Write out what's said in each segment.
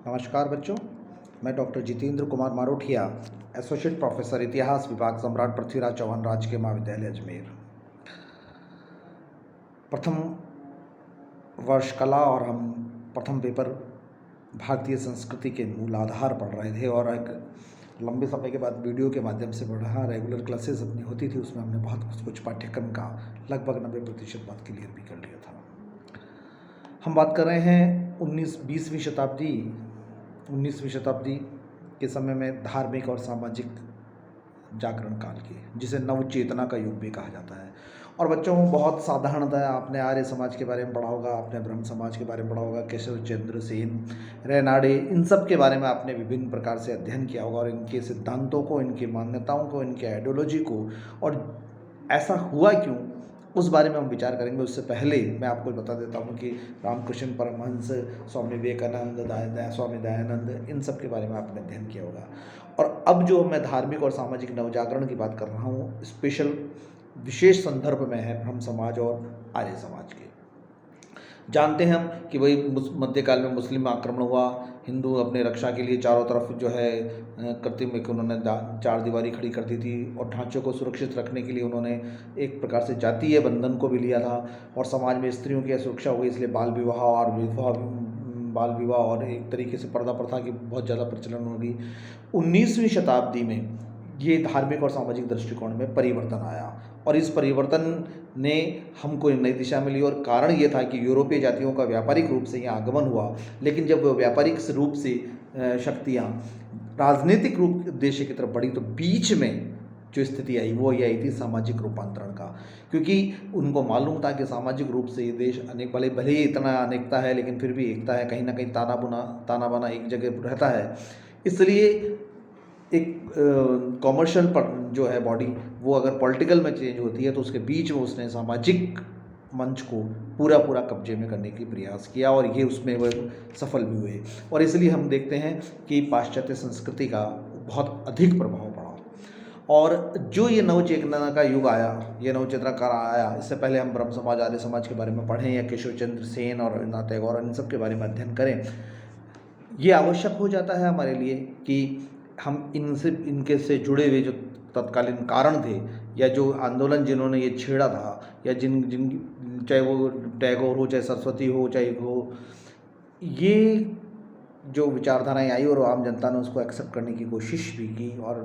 नमस्कार बच्चों, मैं doctor Jitendra Kumar Marothia, associate professor इतिहास विभाग, सम्राट पृथ्वीराज चौहान राजकीय महाविद्यालय अजमेर। प्रथम वर्ष कला और हम प्रथम पेपर भारतीय संस्कृति के मूल आधार पढ़ रहे थे और एक लंबे समय के बाद वीडियो के माध्यम से पढ़ा। रेगुलर क्लासेस अपनी होती थी, उसमें हमने बहुत कुछ पाठ्यक्रम का लगभग 90% बात क्लियर भी कर लिया था। हम बात कर रहे हैं 19वीं शताब्दी के समय में धार्मिक और सामाजिक जागरण काल की, जिसे नवचेतना का युग भी कहा जाता है। और बच्चों, बहुत साधारणतः आपने आर्य समाज के बारे में पढ़ा होगा, आपने ब्रह्म समाज के बारे में पढ़ा होगा, केशव चंद्र सेन, रेनाडे, इन सब के बारे में आपने विभिन्न प्रकार से अध्ययन किया होगा और इनके सिद्धांतों को, इनकी मान्यताओं को, इनके आइडियोलॉजी को और ऐसा हुआ क्यों, उस बारे में हम विचार करेंगे। उससे पहले मैं आपको बता देता हूँ कि रामकृष्ण परमहंस, स्वामी विवेकानंद, स्वामी दयानंद, इन सब के बारे में आपने अध्ययन किया होगा। और अब जो मैं धार्मिक और सामाजिक नवजागरण की बात कर रहा हूँ, विशेष संदर्भ में है ब्रह्म समाज और आर्य समाज के। जानते हैं हम कि वही मध्यकाल में मुस्लिम आक्रमण हुआ, हिंदू अपने रक्षा के लिए चारों तरफ जो है कृत्रिम में उन्होंने चार दीवारी खड़ी कर दी थी और ढांचों को सुरक्षित रखने के लिए उन्होंने एक प्रकार से जातीय बंधन को भी लिया था और समाज में स्त्रियों की सुरक्षा हो गई, इसलिए बाल विवाह और एक तरीके से पर्दा प्रथा की बहुत ज़्यादा प्रचलन होगी। 19वीं शताब्दी में ये धार्मिक और सामाजिक दृष्टिकोण में परिवर्तन आया और इस परिवर्तन ने हमको नई दिशा मिली और कारण ये था कि यूरोपीय जातियों का व्यापारिक रूप से यहाँ आगमन हुआ, लेकिन जब वो व्यापारिक रूप से शक्तियाँ राजनीतिक रूप उद्देश्य की तरफ बढ़ी तो बीच में जो स्थिति आई वो ये आई थी सामाजिक रूपांतरण का, क्योंकि उनको मालूम था कि सामाजिक रूप से ये देश अनेक भले ही इतना अनेकता है लेकिन फिर भी एकता है, कहीं ना कहीं ताना बाना एक जगह रहता है। इसलिए एक कॉमर्शियल जो है बॉडी, वो अगर पॉलिटिकल में चेंज होती है तो उसके बीच में उसने सामाजिक मंच को पूरा कब्जे में करने की प्रयास किया और ये उसमें वह सफल भी हुए। और इसलिए हम देखते हैं कि पाश्चात्य संस्कृति का बहुत अधिक प्रभाव पड़ा और जो ये नवचेतना का युग आया, ये नवचेतना काल आया, इससे पहले हम ब्रह्म समाज, आर्य समाज के बारे में पढ़ें या केशव चंद्र सेन और रवीन्द्रनाथ टैगोर, इन सब के बारे में अध्ययन करें। ये आवश्यक हो जाता है हमारे लिए कि हम इनके से जुड़े हुए जो तत्कालीन कारण थे या जो आंदोलन जिन्होंने ये छेड़ा था या चाहे वो टैगोर हो, चाहे सरस्वती हो, चाहे हो, ये जो विचारधाराएं आई और आम जनता ने उसको एक्सेप्ट करने की कोशिश भी की और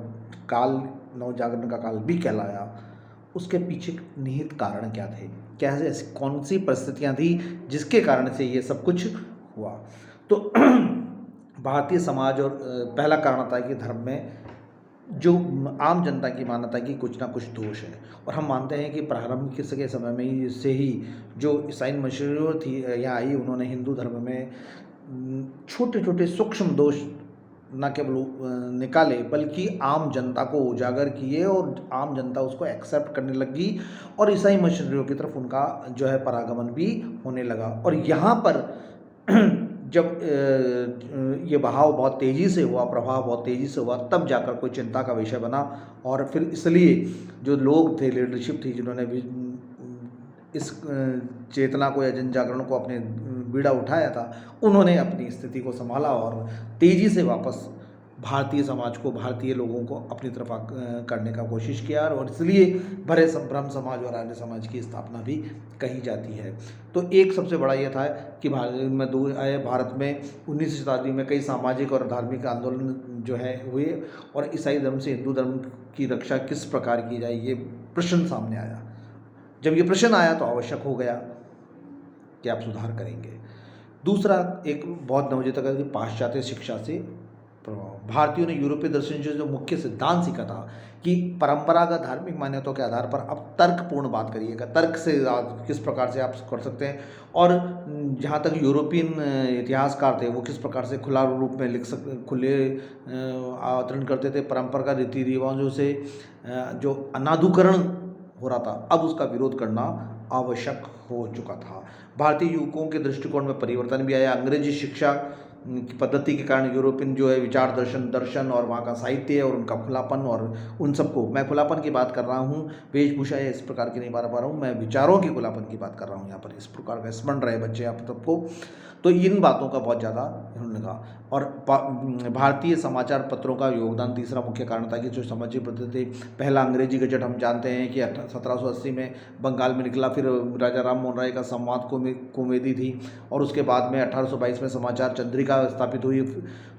काल नवजागरण का काल भी कहलाया। उसके पीछे निहित कारण क्या थे, क्या ऐसी कौन सी परिस्थितियां थी जिसके कारण से ये सब कुछ हुआ। तो भारतीय समाज और पहला कारण था कि धर्म में जो आम जनता की मान्यता की कुछ ना कुछ दोष है और हम मानते हैं कि प्रारंभ के समय में ही से ही जो ईसाई मिशनरी थी यहाँ आई, उन्होंने हिंदू धर्म में छोटे छोटे सूक्ष्म दोष न केवल निकाले बल्कि आम जनता को उजागर किए और आम जनता उसको एक्सेप्ट करने लगी और ईसाई मिशनरियों की तरफ उनका जो है परागमन भी होने लगा। और यहाँ पर जब ये बहाव बहुत तेज़ी से हुआ, प्रभाव बहुत तेज़ी से हुआ, तब जाकर कोई चिंता का विषय बना और फिर इसलिए जो लोग थे, लीडरशिप थी, जिन्होंने भी इस चेतना को या जन जागरण को अपने बीड़ा उठाया था, उन्होंने अपनी स्थिति को संभाला और तेज़ी से वापस भारतीय समाज को, भारतीय लोगों को अपनी तरफ करने का कोशिश किया और इसलिए ब्रह्म समाज और आर्य समाज की स्थापना भी कही जाती है। तो एक सबसे बड़ा यह था कि भारत में 19वीं शताब्दी में कई सामाजिक और धार्मिक आंदोलन जो है हुए और ईसाई धर्म से हिंदू धर्म की रक्षा किस प्रकार की जाए, ये प्रश्न सामने आया। जब ये प्रश्न आया तो आवश्यक हो गया कि आप सुधार करेंगे। दूसरा एक बहुत नवचेतना कि पाश्चात्य शिक्षा से प्रभाव। भारतीयों ने यूरोपीय दर्शन से जो मुख्य सिद्धांत सीखा था कि परंपरागत धार्मिक मान्यताओं के आधार पर अब तर्कपूर्ण बात करिएगा, तर्क से किस प्रकार से आप कर सकते हैं और जहाँ तक यूरोपियन इतिहासकार थे वो किस प्रकार से खुला रूप में लिख सकते, खुले आवतरण करते थे। परंपरागत रीति रिवाजों से जो अनादुकरण हो रहा था, अब उसका विरोध करना आवश्यक हो चुका था। भारतीय युवकों के दृष्टिकोण में परिवर्तन भी आया। अंग्रेजी शिक्षा की पद्धति के कारण यूरोपियन जो है विचार दर्शन और वहाँ का साहित्य और उनका खुलापन और उन सबको, मैं खुलापन की बात कर रहा हूँ, वेशभूषा या इस प्रकार की नहीं बात कर रहा हूँ, मैं विचारों के खुलापन की बात कर रहा हूँ। यहाँ पर इस प्रकार का स्मरण रहे बच्चे आप सबको। तो इन बातों का बहुत ज़्यादा होने लगा। और भारतीय समाचार पत्रों का योगदान तीसरा मुख्य कारण था कि जो सामाजिक पत्र थे, पहला अंग्रेजी गजट हम जानते हैं कि 1780 में बंगाल में निकला, फिर राजा राम मोहन राय का संवाद कुमुदी थी, और उसके बाद में 1822 में समाचार चंद्रिका स्थापित हुई।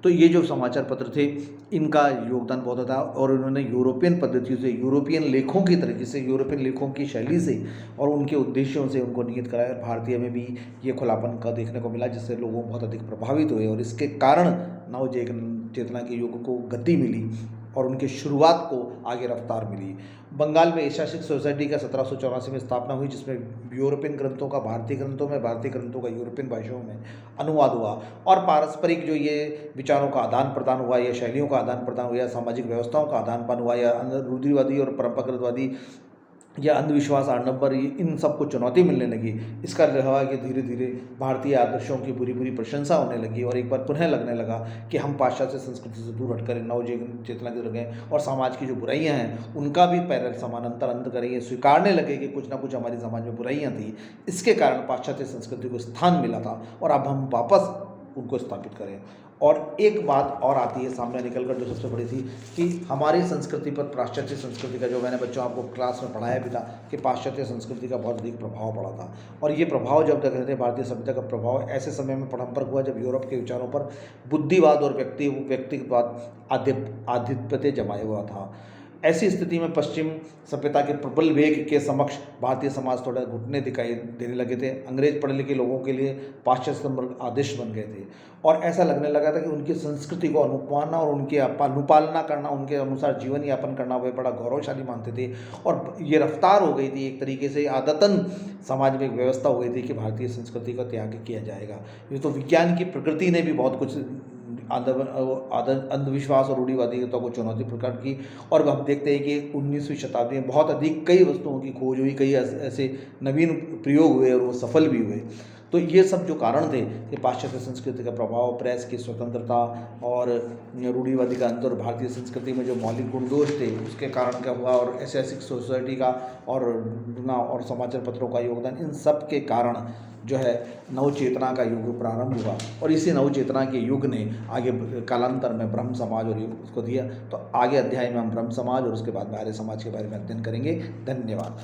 तो ये जो समाचार पत्र थे इनका योगदान बहुत था, और उन्होंने यूरोपियन पद्धतियों से, यूरोपियन लेखों की तरीके से, यूरोपियन लेखों की शैली से और उनके उद्देश्यों से उनको निहित कराया। भारतीय में भी ये खुलापन का देखने को मिला, जिससे लोगों बहुत अधिक प्रभावित हुए, और इसके कारण नव चेतना के युग को गति मिली और उनकी शुरुआत को आगे रफ्तार मिली। बंगाल में एशियाटिक सोसाइटी का 1784 में स्थापना हुई, जिसमें यूरोपियन ग्रंथों का भारतीय ग्रंथों में, भारतीय ग्रंथों का यूरोपियन भाषाओं में अनुवाद हुआ, और पारस्परिक जो ये विचारों का आदान प्रदान हुआ, या शैलियों का आदान प्रदान हुआ, या सामाजिक व्यवस्थाओं का आदान प्रदान हुआ, या रूढ़िवादी और परंपरागतवादी या अंधविश्वास, आडंबर, इन सबको चुनौती मिलने लगी। इसका रहा कि धीरे धीरे भारतीय आदर्शों की पूरी पूरी प्रशंसा होने लगी, और एक बार पुनः लगने लगा कि हम पाश्चात्य संस्कृति से दूर हटकर नव चेतना के लगे, और समाज की जो बुराइयां हैं उनका भी पैरेलल समानांतर अंत करेंगे, स्वीकारने लगे कि कुछ ना कुछ हमारी समाज में बुराइयां थी। इसके कारण पाश्चात्य संस्कृति को स्थान मिला था, और अब हम वापस उनको स्थापित करें। और एक बात और आती है सामने निकल कर, जो सबसे बड़ी थी, कि हमारी संस्कृति पर पाश्चात्य संस्कृति का, जो मैंने बच्चों आपको क्लास में पढ़ाया भी था, कि पाश्चात्य संस्कृति का बहुत अधिक प्रभाव पड़ा था। और ये प्रभाव जब तक रहते, भारतीय सभ्यता का प्रभाव ऐसे समय में पड़ंपर हुआ जब यूरोप के विचारों पर बुद्धिवाद और व्यक्तिवाद आधिपत्य जमाया हुआ था। ऐसी स्थिति में पश्चिम सभ्यता के प्रबल वेग के समक्ष भारतीय समाज थोड़ा घुटने दिखाई देने लगे थे। अंग्रेज पढ़े लिखे लोगों के लिए पाश्चात्य आदेश बन गए थे, और ऐसा लगने लगा था कि उनकी संस्कृति को अनुपालना और उनकी अनुपालना करना, उनके अनुसार जीवन यापन करना वे बड़ा गौरवशाली मानते थे। और ये रफ्तार हो गई थी एक तरीके से, आदतन समाज में एक व्यवस्था हो गई थी कि भारतीय संस्कृति का त्याग किया जाएगा। ये तो विज्ञान की प्रकृति ने भी बहुत कुछ अंधविश्वास और रूढ़िवादिता को चुनौती प्रकट की, और हम देखते हैं कि 19वीं शताब्दी में बहुत अधिक कई वस्तुओं की खोज हुई, कई ऐसे नवीन प्रयोग हुए, और वो सफल भी हुए। तो ये सब जो कारण थे कि पाश्चात्य संस्कृति का प्रभाव, प्रेस की स्वतंत्रता और रूढ़िवादी का अंतर, भारतीय संस्कृति में जो मौलिक गुण दोष थे उसके कारण क्या हुआ, और एशियाटिक सोसाइटी का और समाचार पत्रों का योगदान, इन सब के कारण जो है नवचेतना का युग प्रारंभ हुआ। और इसी नवचेतना के युग ने आगे कालांतर में ब्रह्म समाज और युग उसको दिया। तो आगे अध्याय में हम ब्रह्म समाज और उसके बाद में आर्य समाज के बारे में अध्ययन करेंगे। धन्यवाद।